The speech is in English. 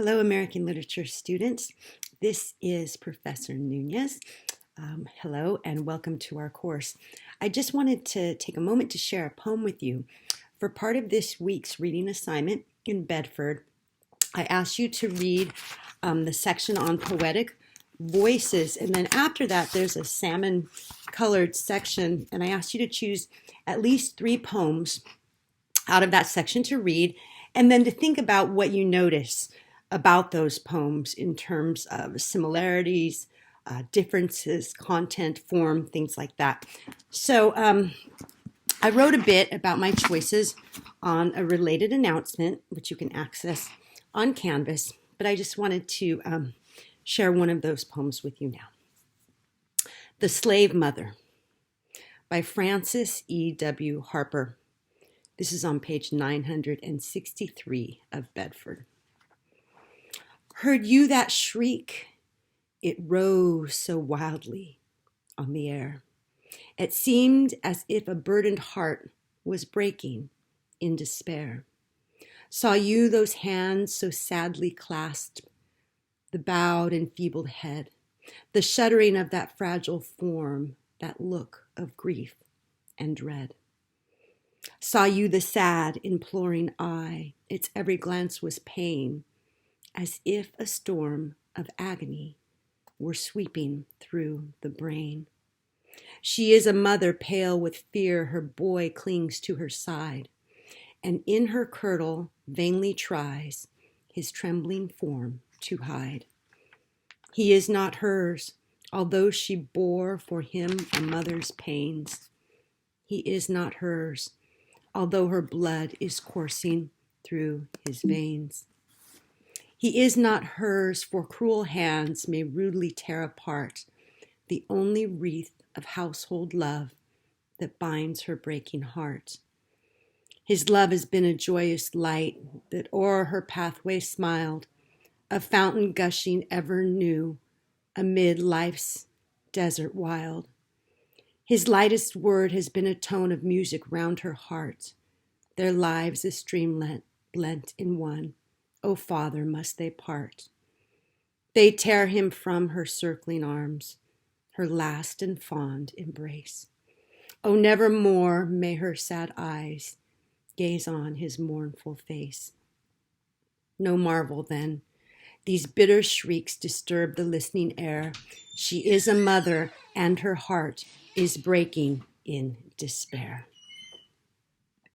Hello, American Literature students. This is Professor Nunez. Hello and welcome to our course. I just wanted to take a moment to share a poem with you. For part of this week's reading assignment in Bedford, I asked you to read the section on poetic voices, and then after that there's a salmon colored section, and I asked you to choose at least 3 poems out of that section to read, and then to think about what you notice about those poems in terms of similarities, differences, content, form, things like that. So I wrote a bit about my choices on a related announcement, which you can access on Canvas, but I just wanted to share one of those poems with you now. The Slave Mother by Frances E.W. Harper. This is on page 963 of Bedford. Heard you that shriek? It rose so wildly on the air. It seemed as if a burdened heart was breaking in despair. Saw you those hands so sadly clasped, the bowed and feebled head, the shuddering of that fragile form, that look of grief and dread. Saw you the sad, imploring eye, its every glance was pain, as if a storm of agony were sweeping through the brain. She is a mother pale with fear, her boy clings to her side, and in her kirtle vainly tries his trembling form to hide. He is not hers, although she bore for him a mother's pains. He is not hers, although her blood is coursing through his veins. He is not hers, for cruel hands may rudely tear apart the only wreath of household love that binds her breaking heart. His love has been a joyous light that o'er her pathway smiled, a fountain gushing ever new amid life's desert wild. His lightest word has been a tone of music round her heart, their lives a streamlet blent in one. O Father, must they part? They tear him from her circling arms, her last and fond embrace. O never more may her sad eyes gaze on his mournful face. No marvel then, these bitter shrieks disturb the listening air. She is a mother, and her heart is breaking in despair.